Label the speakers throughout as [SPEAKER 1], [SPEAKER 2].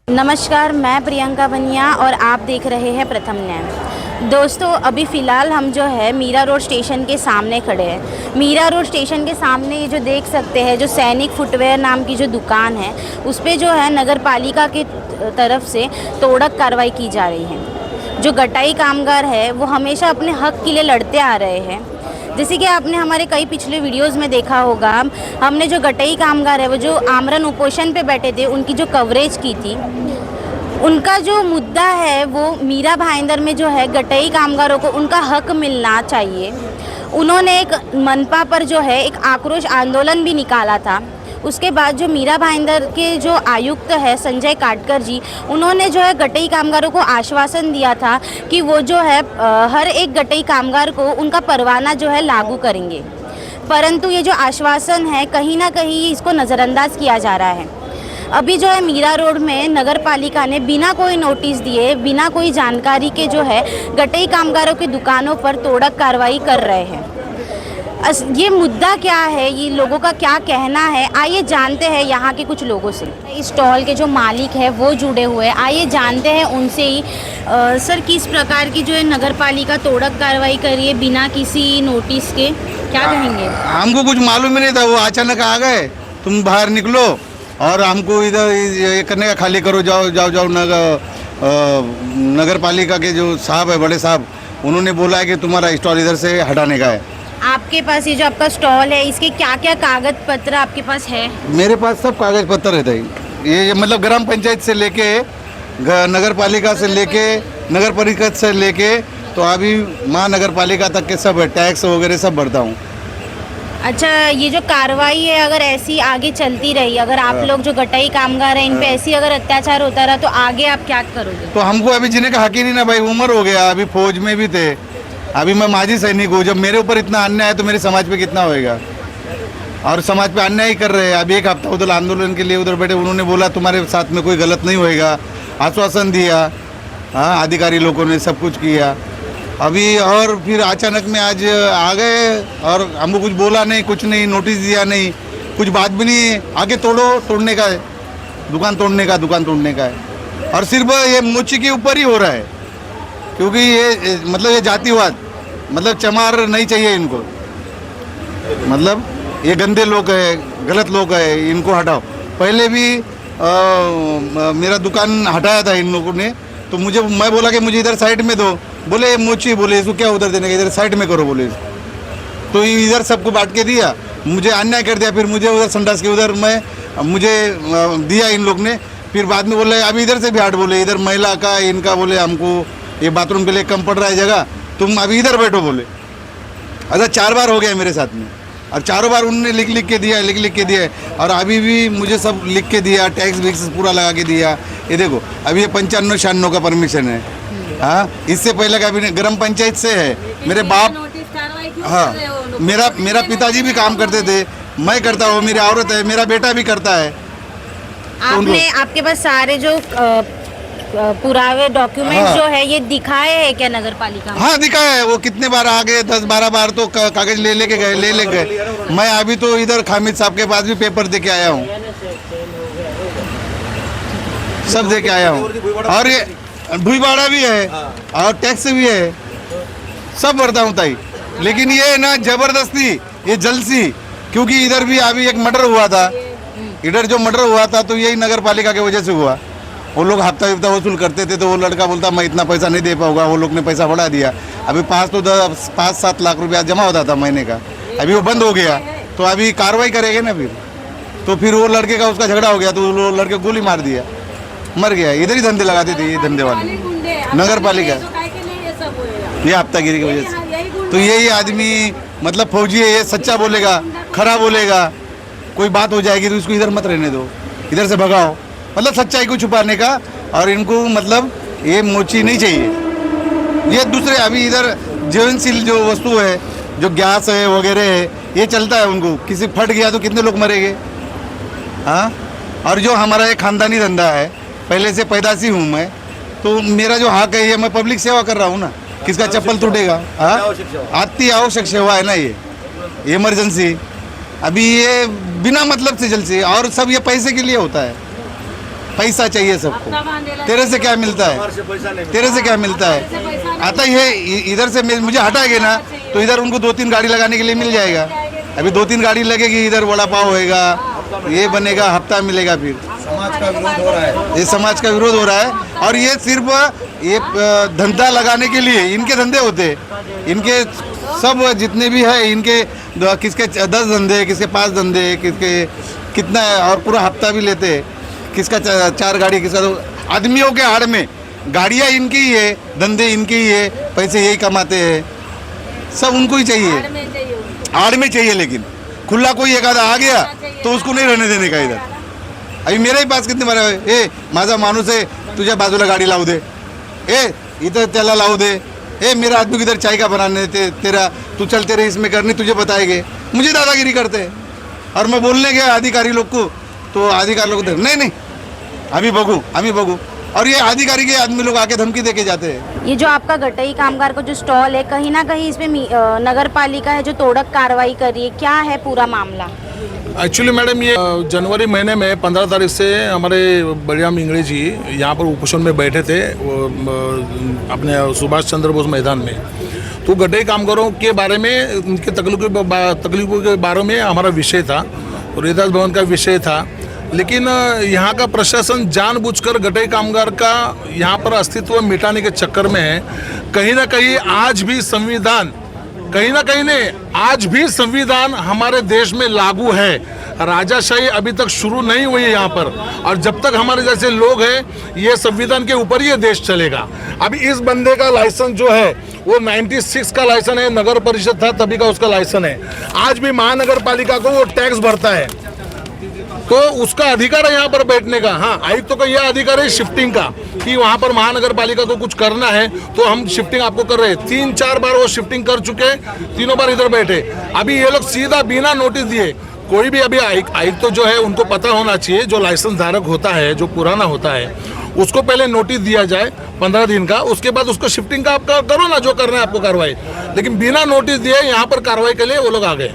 [SPEAKER 1] नमस्कार, मैं प्रियंका बनिया और आप देख रहे हैं प्रथम न्याय। दोस्तों, अभी फ़िलहाल हम जो है मीरा रोड स्टेशन के सामने खड़े हैं। मीरा रोड स्टेशन के सामने ये जो देख सकते हैं, जो सैनिक फुटवेयर नाम की जो दुकान है, उस पे जो है नगर पालिका की तरफ से तोड़क कार्रवाई की जा रही है। जो गटाई कामगार है वो हमेशा अपने हक के लिए लड़ते आ रहे हैं। जैसे कि आपने हमारे कई पिछले वीडियोस में देखा होगा, हमने जो गटाई कामगार है वो जो आमरण उपोषण पे बैठे थे उनकी जो कवरेज की थी। उनका जो मुद्दा है वो मीरा भाईंदर में जो है गटाई कामगारों को उनका हक मिलना चाहिए। उन्होंने एक मनपा पर जो है एक आक्रोश आंदोलन भी निकाला था। उसके बाद जो मीरा भाईंदर के जो आयुक्त है संजय काटकर जी, उन्होंने जो है गटाई कामगारों को आश्वासन दिया था कि वो जो है हर एक गटाई कामगार को उनका परवाना जो है लागू करेंगे। परंतु ये जो आश्वासन है कहीं ना कहीं इसको नज़रअंदाज किया जा रहा है। अभी जो है मीरा रोड में नगर पालिका ने बिना कोई नोटिस दिए, बिना कोई जानकारी के जो है गटाई कामगारों की दुकानों पर तोड़क कार्रवाई कर रहे हैं। ये मुद्दा क्या है, ये लोगों का क्या कहना है, आइए जानते हैं यहाँ के कुछ लोगों से। इस स्टॉल के जो मालिक है वो जुड़े हुए हैं, आइए जानते हैं उनसे ही। सर, किस प्रकार की जो है नगर पालिका तोड़क कार्रवाई कर रही है बिना किसी नोटिस के, क्या कहेंगे?
[SPEAKER 2] हमको कुछ मालूम ही नहीं था, वो अचानक आ गए, तुम बाहर निकलो और हमको इधर ये करने का, खाली करो, जाओ जाओ जाओ। नगर पालिका के जो साहब है, बड़े साहब, उन्होंने बोला है कि तुम्हारा स्टॉल इधर से हटाने का है।
[SPEAKER 1] आपके पास ये जो आपका स्टॉल है, इसके क्या क्या कागज पत्र आपके पास है?
[SPEAKER 2] मेरे पास सब कागज पत्र रहता है। ये मतलब ग्राम पंचायत से लेके, नगर पालिका से लेके, नगर परिषद से लेके, तो अभी महानगर पालिका तक के सब है, टैक्स वगैरह सब भरता हूँ।
[SPEAKER 1] अच्छा, ये जो कार्रवाई है अगर ऐसी आगे चलती रही, अगर आप लोग जो गटाई कामगार हैं इन पे ऐसी अगर अत्याचार होता रहा, तो आगे आप क्या करोगे?
[SPEAKER 2] तो हमको अभी जीने का हक ही नहीं ना भाई, उम्र हो गया, अभी फौज में भी थे, अभी मैं माजी सैनिक हूँ। जब मेरे ऊपर इतना अन्याय है तो मेरे समाज पे कितना होएगा। और समाज पे अन्याय ही कर रहे हैं। अभी एक हफ्ता उधर आंदोलन के लिए उधर बैठे, उन्होंने बोला तुम्हारे साथ में कोई गलत नहीं होएगा, आश्वासन दिया, हाँ, अधिकारी लोगों ने सब कुछ किया। अभी और फिर अचानक में आज आ गए और हमको कुछ बोला नहीं, कुछ नहीं, नोटिस दिया नहीं, कुछ बात भी नहीं। आगे तोड़ने का है, दुकान तोड़ने का है। और सिर्फ ये मुच्ची के ऊपर ही हो रहा है, क्योंकि ये मतलब ये जातिवाद, मतलब चमार नहीं चाहिए इनको। मतलब ये गंदे लोग हैं, गलत लोग हैं, इनको हटाओ। पहले भी मेरा दुकान हटाया था इन लोगों ने, तो मैं बोला कि मुझे इधर साइड में दो। बोले मोची, बोले इसको क्या उधर देने का, इधर साइड में करो बोले। तो इधर सबको बांट के दिया, मुझे अन्याय कर दिया। फिर मुझे उधर संडास के उधर मुझे दिया इन लोग ने। फिर बाद में बोले अभी इधर से भी हट, बोले इधर महिला का इनका, बोले हमको ये बाथरूम के लिए कम पड़ रहा है जगह, तुम अभी इधर बैठो बोले। अच्छा, 4 बार हो गया मेरे साथ में, और चारों बार उन्होंने लिख के दिया। और अभी भी मुझे सब लिख के दिया, टैक्स विक्स पूरा लगा के दिया। ये देखो, अभी ये 95-96 का परमिशन है। हाँ, इससे पहले का भी ग्राम पंचायत से है। मेरे बाप, हाँ, मेरा पिताजी भी काम करते थे, मैं करता हूँ, मेरी औरत है, मेरा बेटा भी करता है।
[SPEAKER 1] आपने आपके पास सारे जो पुरावे डॉक्यूमेंट जो है ये दिखाए हैं क्या नगर पालिका में?
[SPEAKER 2] हाँ, दिखाया है। वो कितने बार आ गए, 10-12 बार तो कागज ले गए। मैं अभी तो इधर खामिद साहब के पास भी पेपर दे के आया हूँ, सब दे के आया हूँ। और ये भूईबाड़ा भी है और टैक्स भी है, सब भरता हूँ ताई। लेकिन ये ना जबरदस्ती, ये जलसी, क्योंकि इधर भी अभी एक मर्डर हुआ था, इधर जो मर्डर हुआ था तो यही नगर पालिका की वजह से हुआ। वो लोग हफ्ता वसूल करते थे, तो वो लड़का बोलता मैं इतना पैसा नहीं दे पाऊंगा, वो लोग ने पैसा बढ़ा दिया। अभी 5-7 लाख रुपया जमा होता था महीने का, अभी वो बंद हो गया। तो अभी कार्रवाई करेंगे ना फिर, तो फिर वो लड़के का उसका झगड़ा हो गया तो वो लड़के को गोली मार दिया, मर गया। इधर ही धंधे लगाते थे ये धंधे वाले, नगर पालिका, ये हफ्तागिरी की वजह से। तो यही आदमी मतलब फौजी है, ये सच्चा बोलेगा, खरा बोलेगा, कोई बात हो जाएगी तो इसको इधर मत रहने दो, इधर से भगाओ, मतलब सच्चाई को छुपाने का। और इनको मतलब ये मोची नहीं चाहिए। ये दूसरे अभी इधर जीवनशील जो वस्तु है, जो गैस है वगैरह है, ये चलता है उनको, किसी फट गया तो कितने लोग मरेंगे, हाँ। और जो हमारा एक खानदानी धंधा है, पहले से पैदाशी हूँ मैं, तो मेरा जो हक है ये मैं पब्लिक सेवा कर रहा हूँ ना, किसका चप्पल टूटेगा, हाँ, अति आवश्यक सेवा है ना ये इमरजेंसी। अभी ये बिना मतलब से जलसे, और सब ये पैसे के लिए होता है, पैसा चाहिए सबको। तेरे से क्या मिलता है, तेरे से क्या मिलता है। आता ये इधर से मुझे हटाएंगे ना तो इधर उनको 2-3 गाड़ी लगाने के लिए मिल जाएगा। अभी 2-3 गाड़ी लगेगी, इधर वड़ा पाव होएगा, ये बनेगा, हफ्ता मिलेगा। फिर समाज का विरोध हो रहा है, ये समाज का विरोध हो रहा है। और ये सिर्फ ये धंधा लगाने के लिए इनके धंधे होते, इनके सब जितने भी है इनके, किसके 10 धंधे, किसके 5 धंधे, किसके कितना है, और पूरा हफ्ता भी लेते, किसका 4 गाड़ी, किसका 2। आदमियों के आड़ में गाड़ियाँ इनकी ही है, धंधे इनके ही है, पैसे यही कमाते हैं, सब उनको ही चाहिए, आड़ में चाहिए। लेकिन खुला कोई एक आधा आ गया तो उसको नहीं रहने देने का इधर। अभी मेरे ही पास कितने मारे, ए माझा माणूस आहे, तुझ्या बाजूला गाड़ी लावू दे, ए इधर त्याला लावू दे, ए मेरा आदमी किधर चाय का बनाने तेरा, तू चल तेरे इसमें करनी, तुझे बताएंगे। मुझे दादागिरी करते हैं। और मैं बोलने गया अधिकारी लोग को तो अधिकारी लोग नहीं अभी बगू, और ये अधिकारी के आदमी लोग आके धमकी देके जाते हैं।
[SPEAKER 1] ये जो आपका गटई कामगार का जो स्टॉल है, कहीं ना कहीं इसमें नगर पालिका है जो तोड़क कार्रवाई कर रही है, क्या है पूरा मामला?
[SPEAKER 3] एक्चुअली मैडम ये जनवरी महीने में 15 तारीख से हमारे बलिराम इंगड़े जी यहाँ पर उपोषण में बैठे थे, अपने सुभाष चंद्र बोस मैदान में। तो गड्ढे कामगारों के बारे में, उनके तकलीफों के बारे में हमारा विषय था, रेदास भवन का विषय था। लेकिन यहाँ का प्रशासन जानबूझकर गड्ढे कामगार का यहाँ पर अस्तित्व मिटाने के चक्कर में है। कहीं ना कहीं आज भी संविधान, कहीं ना कहीं नहीं, आज भी संविधान हमारे देश में लागू है। राजाशाही अभी तक शुरू नहीं हुई है यहाँ पर, और जब तक हमारे जैसे लोग हैं, ये संविधान के ऊपर ये देश चलेगा। अभी इस बंदे का लाइसेंस जो है वो 96 का लाइसेंस है, नगर परिषद था तभी का उसका लाइसेंस है। आज भी महानगर पालिका को वो टैक्स भरता है, तो उसका अधिकार है यहाँ पर बैठने का। हाँ, आयुक्त का यह अधिकार है शिफ्टिंग का, कि वहाँ पर महानगर पालिका को कुछ करना है तो हम शिफ्टिंग आपको कर रहे हैं। 3-4 बार वो शिफ्टिंग कर चुके, तीनों बार इधर बैठे। अभी ये लोग सीधा बिना नोटिस दिए, कोई भी अभी आयुक्त जो है उनको पता होना चाहिए, जो लाइसेंस धारक होता है, जो पुराना होता है, उसको पहले नोटिस दिया जाए 15 दिन का, उसके बाद उसको शिफ्टिंग का आप करो ना, जो करना है आपको कार्रवाई। लेकिन बिना नोटिस दिए यहाँ पर कार्रवाई के लिए वो लोग आ गए,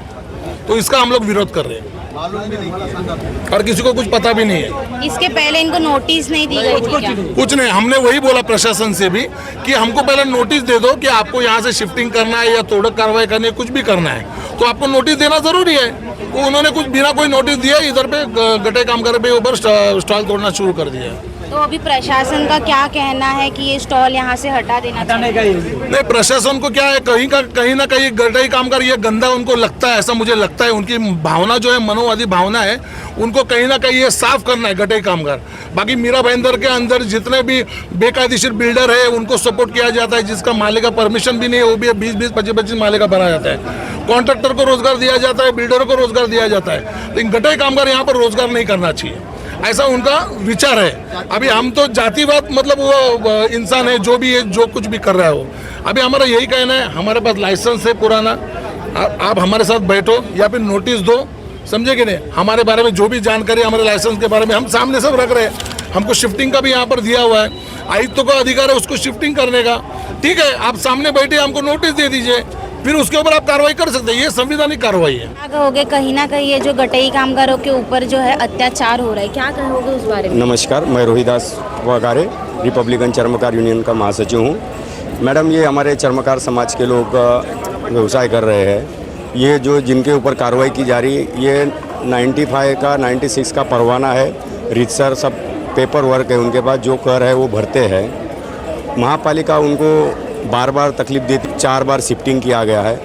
[SPEAKER 3] तो इसका हम लोग विरोध कर रहे हैं। और किसी को कुछ पता भी नहीं है।
[SPEAKER 1] इसके पहले इनको नोटिस नहीं दी गई थी क्या?
[SPEAKER 3] कुछ नहीं, हमने वही बोला प्रशासन से भी कि हमको पहले नोटिस दे दो कि आपको यहाँ से शिफ्टिंग करना है या तोड़क कार्रवाई करनी है, कुछ भी करना है तो आपको नोटिस देना जरूरी है। तो उन्होंने कुछ बिना कोई नोटिस दिया इधर पे गड्ढे कामगार पे ऊपर स्टॉल तोड़ना शुरू कर दिया।
[SPEAKER 1] तो अभी प्रशासन का क्या कहना है कि ये स्टॉल यहाँ से हटा देना चाहिए?
[SPEAKER 3] नहीं, प्रशासन को क्या है, कहीं ना कहीं गड्ढे कामगार ये गंदा उनको लगता है, ऐसा मुझे लगता है। उनकी भावना जो है, मनोवादी भावना है, उनको कहीं ना कहीं ये साफ करना है गड्ढे कामगार। बाकी मीरा भाईंदर के अंदर जितने भी बेकायदेशीर बिल्डर है उनको सपोर्ट किया जाता है, जिसका मालिक का परमिशन भी नहीं है, वो भी 20-20, 25-25 मालिक का बनाया जाता है। कॉन्ट्रैक्टर को रोजगार दिया जाता है, बिल्डरों को रोजगार दिया जाता है, लेकिन गड्ढे कामगार यहाँ पर रोजगार नहीं करना चाहिए, ऐसा उनका विचार है। अभी हम तो जातिवाद, मतलब वो इंसान है जो भी है, जो कुछ भी कर रहा है वो। अभी हमारा यही कहना है, हमारे पास लाइसेंस है पुराना, आप हमारे साथ बैठो या फिर नोटिस दो, समझे कि नहीं। हमारे बारे में जो भी जानकारी हमारे लाइसेंस के बारे में हम सामने सब रख रहे हैं। हमको शिफ्टिंग का भी यहाँ पर दिया हुआ है, आयुक्त का अधिकार है उसको शिफ्टिंग करने का। ठीक है, आप सामने बैठे, हमको नोटिस दे दीजिए, फिर उसके ऊपर आप कार्रवाई कर सकते हैं। ये संविधानिक कार्रवाई है।
[SPEAKER 1] क्या कहोगे, कहीं ना कहीं ये जो गटई कामगारों के ऊपर जो है अत्याचार हो रहा है, क्या कहोगे उस बारे में?
[SPEAKER 4] नमस्कार, मैं रोहिदास वाघारे, रिपब्लिकन चर्मकार यूनियन का महासचिव हूँ। मैडम, ये हमारे चर्मकार समाज के लोग व्यवसाय कर रहे हैं। ये जो जिनके ऊपर कार्रवाई की जा रही है, ये 95 का 96 का परवाना है, रीतसर सब पेपर वर्क है उनके पास, जो कर है वो भरते हैं। महापालिका उनको बार बार तकलीफ देती, 4 बार शिफ्टिंग किया गया है।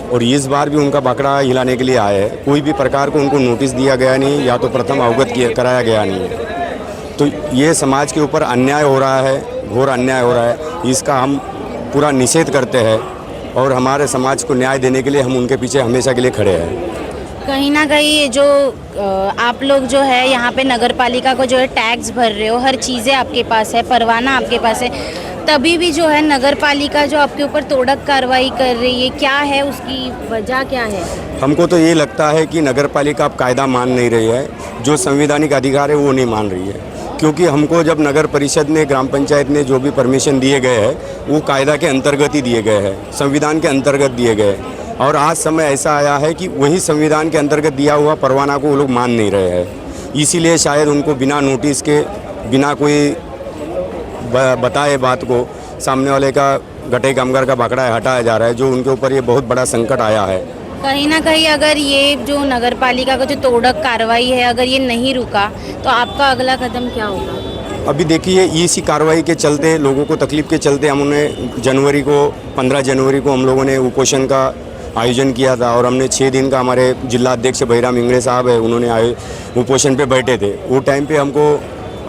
[SPEAKER 4] और इस बार भी उनका बकरा हिलाने के लिए आए हैं। कोई भी प्रकार को उनको नोटिस दिया गया नहीं, या तो प्रथम अवगत किया कराया गया नहीं है। तो ये समाज के ऊपर अन्याय हो रहा है, घोर अन्याय हो रहा है। इसका हम पूरा निषेध करते हैं और हमारे समाज को न्याय देने के लिए हम उनके पीछे हमेशा के लिए खड़े हैं।
[SPEAKER 1] कहीं ना कहीं ये जो आप लोग जो है यहाँ पे नगर पालिका को जो है टैक्स भर रहे हो, हर चीज़ें आपके पास है, परवाना आपके पास है, तभी भी जो है नगर पालिका जो आपके ऊपर तोड़क कार्रवाई कर रही है, क्या है उसकी वजह क्या है?
[SPEAKER 4] हमको तो ये लगता है कि नगर पालिका अब कायदा मान नहीं रही है, जो संवैधानिक अधिकार है वो नहीं मान रही है। क्योंकि हमको जब नगर परिषद ने, ग्राम पंचायत ने जो भी परमिशन दिए गए हैं वो कायदा के अंतर्गत ही दिए गए हैं, संविधान के अंतर्गत दिए गए हैं। और आज समय ऐसा आया है कि वही संविधान के अंतर्गत दिया हुआ परवाना को वो लोग मान नहीं रहे हैं। इसीलिए शायद उनको बिना नोटिस के, बिना कोई बताए बात को, सामने वाले का गटे कामगार का बकरा हटाया जा रहा है, जो उनके ऊपर ये बहुत बड़ा संकट आया है।
[SPEAKER 1] कहीं ना कहीं अगर ये जो नगर पालिका का जो तोड़क कार्रवाई है, अगर ये नहीं रुका तो आपका अगला कदम क्या होगा?
[SPEAKER 4] अभी देखिए, इसी कार्रवाई के चलते, लोगों को तकलीफ के चलते, हमने 15 जनवरी को हम लोगों ने उपोषण का आयोजन किया था और हमने 6 दिन का, हमारे जिला अध्यक्ष बहिराम इंगड़े साहब है, उन्होंने उपोषण पे बैठे थे। वो टाइम पे हमको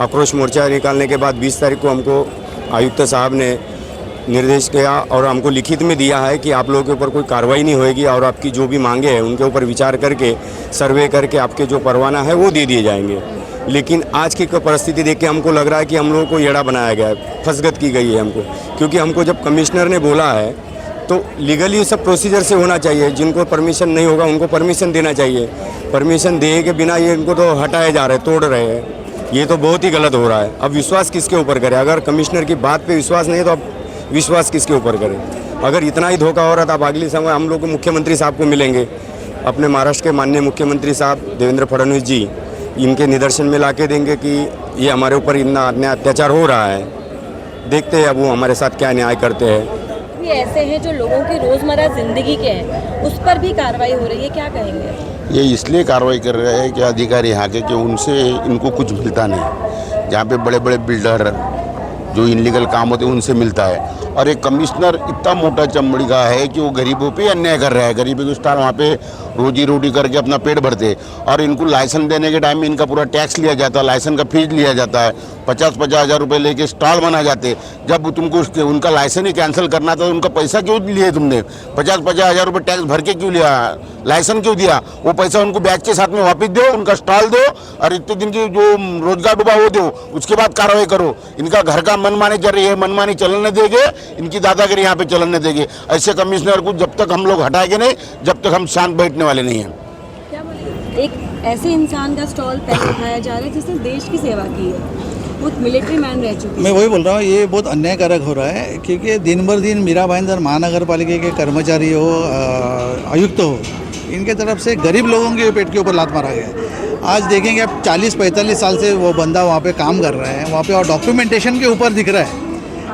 [SPEAKER 4] आक्रोश मोर्चा निकालने के बाद 20 तारीख को हमको आयुक्त साहब ने निर्देश किया और हमको लिखित में दिया है कि आप लोगों के ऊपर कोई कार्रवाई नहीं होएगी और आपकी जो भी मांगे हैं उनके ऊपर विचार करके, सर्वे करके आपके जो परवाना है वो दे दिए जाएंगे। लेकिन आज की परिस्थिति देख के हमको लग रहा है कि हम लोगों को येड़ा बनाया गया है, फसगत की गई है हमको। क्योंकि हमको जब कमिश्नर ने बोला है तो लीगली सब प्रोसीजर से होना चाहिए। जिनको परमिशन नहीं होगा उनको परमिशन देना चाहिए। परमिशन दे के बिना ये इनको तो हटाए जा रहे हैं, तोड़ रहे हैं। ये तो बहुत ही गलत हो रहा है। अब विश्वास किसके ऊपर करें? अगर कमिश्नर की बात पे विश्वास नहीं है तो अब विश्वास किसके ऊपर करें? अगर इतना ही धोखा हो रहा था, अब अगले समय हम लोग मुख्यमंत्री साहब को मिलेंगे, अपने महाराष्ट्र के माननीय मुख्यमंत्री साहब देवेंद्र फडणवीस जी, इनके निदर्शन में ला के देंगे कि ये हमारे ऊपर इतना अन्याय अत्याचार हो रहा है। देखते हैं अब वो हमारे साथ क्या न्याय करते हैं।
[SPEAKER 5] ये ऐसे हैं जो लोगों की रोज़मर्रा ज़िंदगी के हैं, उस पर भी कार्रवाई हो रही है, क्या कहेंगे?
[SPEAKER 6] ये इसलिए कार्रवाई कर रहे हैं कि अधिकारी यहाँ के, कि उनसे इनको कुछ मिलता नहीं। जहाँ पे बड़े बड़े बिल्डर जो इनलीगल काम होते हैं उनसे मिलता है, और एक कमिश्नर इतना मोटा चमड़ी का है कि वो गरीबों पे अन्याय कर रहा है। गरीबी के स्टार वहाँ पे रोजी रोटी करके अपना पेट भरते, और इनको लाइसेंस देने के टाइम में इनका पूरा टैक्स लिया जाता है, लाइसेंस का फीस लिया जाता है, 50-50 हज़ार रुपये लेके स्टॉल बना जाते। जब तुमको उनका लाइसेंस ही कैंसिल करना था तो उनका पैसा क्यों लिए तुमने? 50-50 हज़ार रुपये टैक्स भर के क्यों लिया? लाइसेंस क्यों दिया? वो पैसा उनको बैच के साथ में वापस दो, उनका स्टॉल दो, और इतने दिन की जो रोजगार डूबा वो दो, उसके बाद कार्रवाई करो। इनका घर का मनमानी चल रही है, मनमानी चलन नहीं देंगे, इनकी दादागिरी यहाँ पे चलन नहीं देंगे। ऐसे कमिश्नर को जब तक हम लोग हटाएंगे नहीं, जब तक हम शांत बैठने वाले नहीं हैं।
[SPEAKER 5] क्या बोले? एक ऐसे इंसान का स्टॉल पहले उठाया जा रहा है जिसने देश की सेवा की है, वो मिलिट्री मैन रह चुके हैं।
[SPEAKER 7] मैं वही बोल रहा हूँ, ये बहुत अन्यायकारक हो रहा है, क्योंकि दिन भर दिन मीरा भाईंदर महानगर पालिका के कर्मचारी हो, आयुक्त हो, इनके तरफ से गरीब लोगों के पेट के ऊपर लात मारा गया। आज देखेंगे आप 40-45 साल से वो बंदा वहाँ पे काम कर रहा है वहाँ पे, और डॉक्यूमेंटेशन के ऊपर दिख रहा है।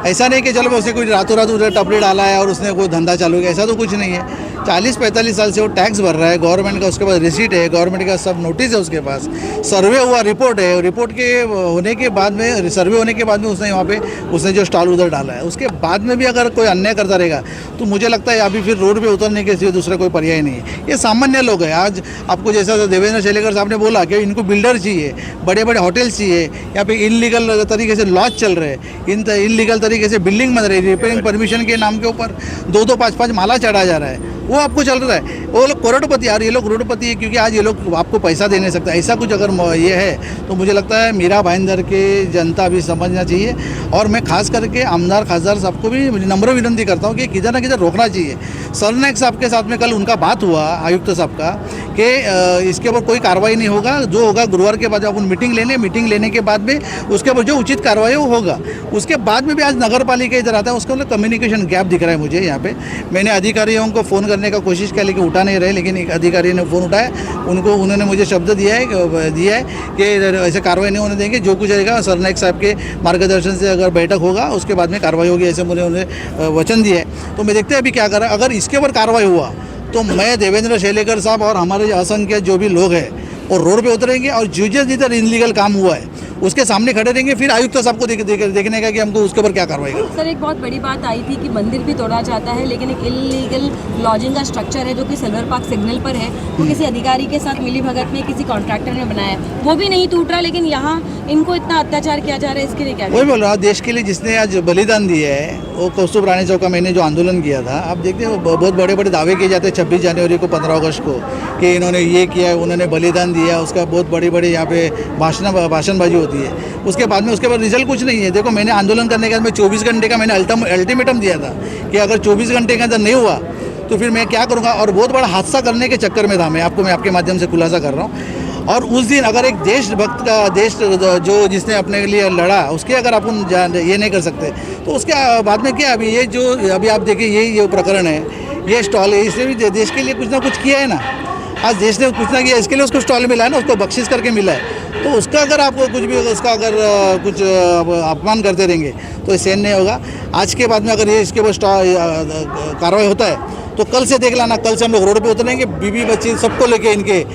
[SPEAKER 7] ऐसा नहीं कि चलो उसने कोई रातों रात उधर टपड़ी डाला है और उसने कोई धंधा चालू किया, ऐसा तो कुछ नहीं है। 40-45 साल से वो टैक्स भर रहा है गवर्नमेंट का, उसके पास रिसीट है, गवर्नमेंट का सब नोटिस है उसके पास, सर्वे हुआ, रिपोर्ट है, रिपोर्ट के होने के बाद में, सर्वे होने के बाद में उसने वहाँ पे उसने जो स्टॉल उधर डाला है, उसके बाद में भी अगर कोई अन्याय करता रहेगा तो मुझे लगता है अभी फिर रोड पे उतरने के सिवा दूसरा कोई पर्याय नहीं है। ये सामान्य लोग हैं। आज आपको जैसा देवेंद्र शैलेकर साहब ने बोला कि इनको बिल्डर चाहिए, बड़े बड़े होटल्स चाहिए, यहाँ पे इनलीगल तरीके से लॉज चल रहे हैं, इनलीगल तरीके से बिल्डिंग बन रही है, रिपेयरिंग परमिशन के नाम के ऊपर 2-2, 5-5 माला चढ़ाया जा रहा है, वो आपको चल रहा है। वो लोग करोड़पति, यार ये लोग करोड़पति है क्योंकि आज ये लोग आपको पैसा दे नहीं सकते। ऐसा कुछ अगर ये है तो मुझे लगता है मीरा भाईंदर के जनता भी समझना चाहिए, और मैं खास करके आमदार खासदार साहब को भी नम्र विनंती करता हूँ कि किधर ना किधर रोकना चाहिए। सरनायक साहब के साथ में कल उनका बात हुआ आयुक्त साहब का कि इसके ऊपर कोई कार्रवाई नहीं होगा, जो होगा गुरुवार के बाद अपन मीटिंग लेने के बाद में उसके ऊपर जो उचित कार्रवाई वो होगा। उसके बाद में भी आज नगर पालिका इधर आता है, उसका मतलब कम्युनिकेशन गैप दिख रहा है मुझे यहाँ पे। मैंने अधिकारियों को फ़ोन करने का कोशिश किया लेकिन उठा नहीं रहे, लेकिन एक अधिकारी ने फ़ोन उठाया, उन्होंने मुझे शब्द दिया है कि ऐसे कार्रवाई नहीं होने देंगे, जो कुछ रहेगा सरनायक साहब के मार्गदर्शन से अगर बैठक होगा उसके बाद में कार्रवाई होगी, ऐसे मुझे उन्हें वचन दिया है। तो मैं देखते हैं अभी क्या कर रहा है। अगर इसके ऊपर कार्रवाई हुआ तो मैं देवेंद्र शैलेकर साहब और हमारे असंख्य जो भी लोग हैं और रोड पे उतरेंगे, और जिधर इनलीगल काम हुआ है उसके सामने खड़े रहेंगे, फिर आयुक्त साहब को देखने का कि हमको उसके ऊपर क्या कार्रवाई करना।
[SPEAKER 5] सर एक बहुत बड़ी बात आई थी कि मंदिर भी तोड़ा जाता है, लेकिन एक इलीगल लॉजिंग का स्ट्रक्चर है जो कि सिल्वर पार्क सिग्नल पर है, वो किसी अधिकारी के साथ मिली भगत में किसी कॉन्ट्रैक्टर ने बनाया है, वो भी नहीं टूट रहा, लेकिन यहाँ इनको इतना अत्याचार किया जा रहा है, इसके लिए क्या?
[SPEAKER 7] वही बोल रहा हूँ, देश के लिए जिसने आज बलिदान दिया है, वो कौस्तुभ रानी चौक का मैंने जो आंदोलन किया था, आप देखते हो बहुत बड़े बड़े दावे किए जाते हैं 26 जनवरी को, 15 अगस्त को, कि इन्होंने ये किया है, उन्होंने बलिदान दिया, उसका बहुत बड़ी बड़ी यहाँ पे भाषणबाजी होती है। उसके बाद में उसके बाद रिजल्ट कुछ नहीं है। देखो मैंने आंदोलन करने के बाद में 24 घंटे का मैंने अल्टीमेटम दिया था कि अगर 24 घंटे के अंदर नहीं हुआ तो फिर मैं क्या करूँगा, और बहुत बड़ा हादसा करने के चक्कर में था मैं आपके माध्यम से खुलासा कर रहा हूँ। और उस दिन अगर एक देशभक्त का देश जो जिसने अपने लिए लड़ा, उसके अगर अपन ये नहीं कर सकते तो उसके बाद में क्या, अभी ये जो अभी आप देखिए ये प्रकरण है, ये स्टॉल है, इसने भी देश के लिए कुछ ना कुछ किया है ना। आज देश ने कुछ ना किया, इसके लिए उसको स्टॉल मिला है ना, उसको बख्शिश करके मिला है। तो उसका अगर आपको कुछ भी उसका अगर कुछ अपमान करते रहेंगे तो सहन नहीं होगा। आज के बाद में अगर ये इसके ऊपर कार्रवाई होता है तो कल से देख लाना, कल से हम लोग रोड पे उतरेंगे, बीवी बच्चे सबको लेके, इनके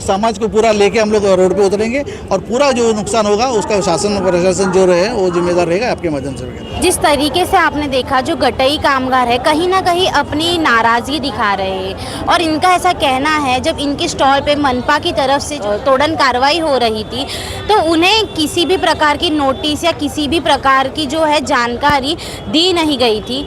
[SPEAKER 7] समाज को पूरा लेके हम लोग रोड पे उतरेंगे, और पूरा जो नुकसान होगा उसका शासन प्रशासन जो रहे वो जिम्मेदार रहेगा आपके माध्यम से।
[SPEAKER 1] जिस तरीके से आपने देखा, जो गटई कामगार है कहीं ना कहीं अपनी नाराज़गी दिखा रहे हैं, और इनका ऐसा कहना है जब इनके स्टॉल पे मनपा की तरफ से तोड़न कार्रवाई हो रही थी तो उन्हें किसी भी प्रकार की नोटिस या किसी भी प्रकार की जो है जानकारी दी नहीं गई थी।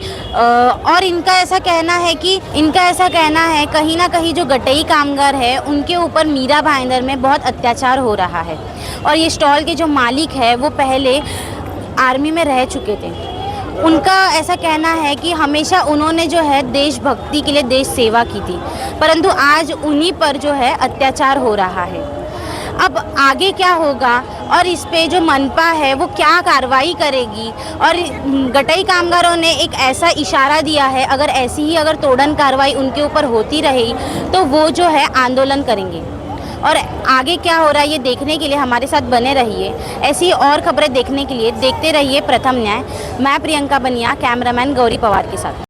[SPEAKER 1] और इनका ऐसा कहना है कहीं ना कहीं जो गटई कामगार है उनके ऊपर मीरा भाईंदर में बहुत अत्याचार हो रहा है। और ये स्टॉल के जो मालिक है वो पहले आर्मी में रह चुके थे। उनका ऐसा कहना है कि हमेशा उन्होंने जो है देशभक्ति के लिए देश सेवा की थी, परंतु आज उन्हीं पर जो है अत्याचार हो रहा है। अब आगे क्या होगा और इस पे जो मनपा है वो क्या कार्रवाई करेगी, और गटई कामगारों ने एक ऐसा इशारा दिया है अगर ऐसी ही अगर तोड़न कार्रवाई उनके ऊपर होती रही तो वो जो है आंदोलन करेंगे। और आगे क्या हो रहा है ये देखने के लिए हमारे साथ बने रहिए। ऐसी और खबरें देखने के लिए देखते रहिए प्रथम न्याय। मैं प्रियंका बनिया, कैमरामैन गौरी पवार के साथ।